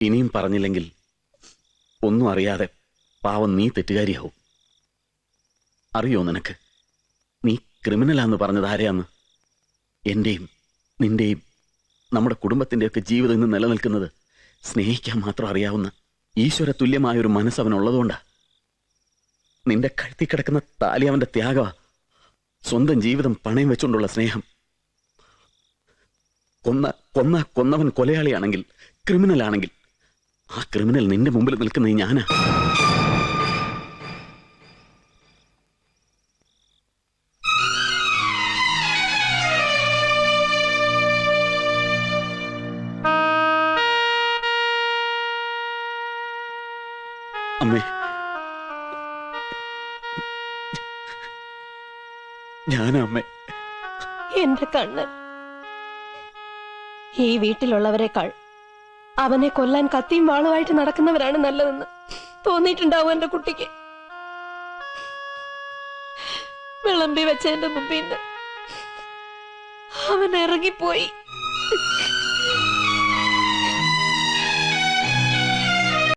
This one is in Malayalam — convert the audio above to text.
ഇനിയും പറഞ്ഞില്ലെങ്കിൽ ഒന്നും അറിയാതെ പാവം നീ തെറ്റുകാരിയാവും. അറിയോ നിനക്ക് നീ ക്രിമിനലാന്ന് പറഞ്ഞത് ആരെയാന്ന്? എന്റെയും നിന്റെയും നമ്മുടെ കുടുംബത്തിന്റെയൊക്കെ ജീവിതം ഇന്ന് നിലനിൽക്കുന്നത് സ്നേഹിക്കാൻ മാത്രം അറിയാവുന്ന ഈശ്വര തുല്യമായൊരു മനസ്സ് അവനുള്ളതുകൊണ്ടാ. നിന്റെ കഴുത്തി കിടക്കുന്ന താലി അവന്റെ ത്യാഗമാ, സ്വന്തം ജീവിതം പണയം വെച്ചുകൊണ്ടുള്ള സ്നേഹം. കൊന്നവൻ കൊലയാളിയാണെങ്കിൽ, ക്രിമിനലാണെങ്കിൽ, ആ ക്രിമിനൽ നിന്റെ മുമ്പിൽ നിൽക്കുന്ന ഞാനാ. അമ്മേ, ഞാനാ അമ്മേ. എന്റെ കണ്ണ്, ഈ വീട്ടിലുള്ളവരെക്കാൾ അവനെ കൊല്ലാൻ കത്തിയും വാളുമായിട്ട് നടക്കുന്നവരാണ് നല്ലതെന്ന് തോന്നിയിട്ടുണ്ടാവും എന്റെ കുട്ടിക്ക്. വിളമ്പി വെച്ച എന്റെ മുമ്പിൽ നിന്ന് അവൻ ഇറങ്ങിപ്പോയി.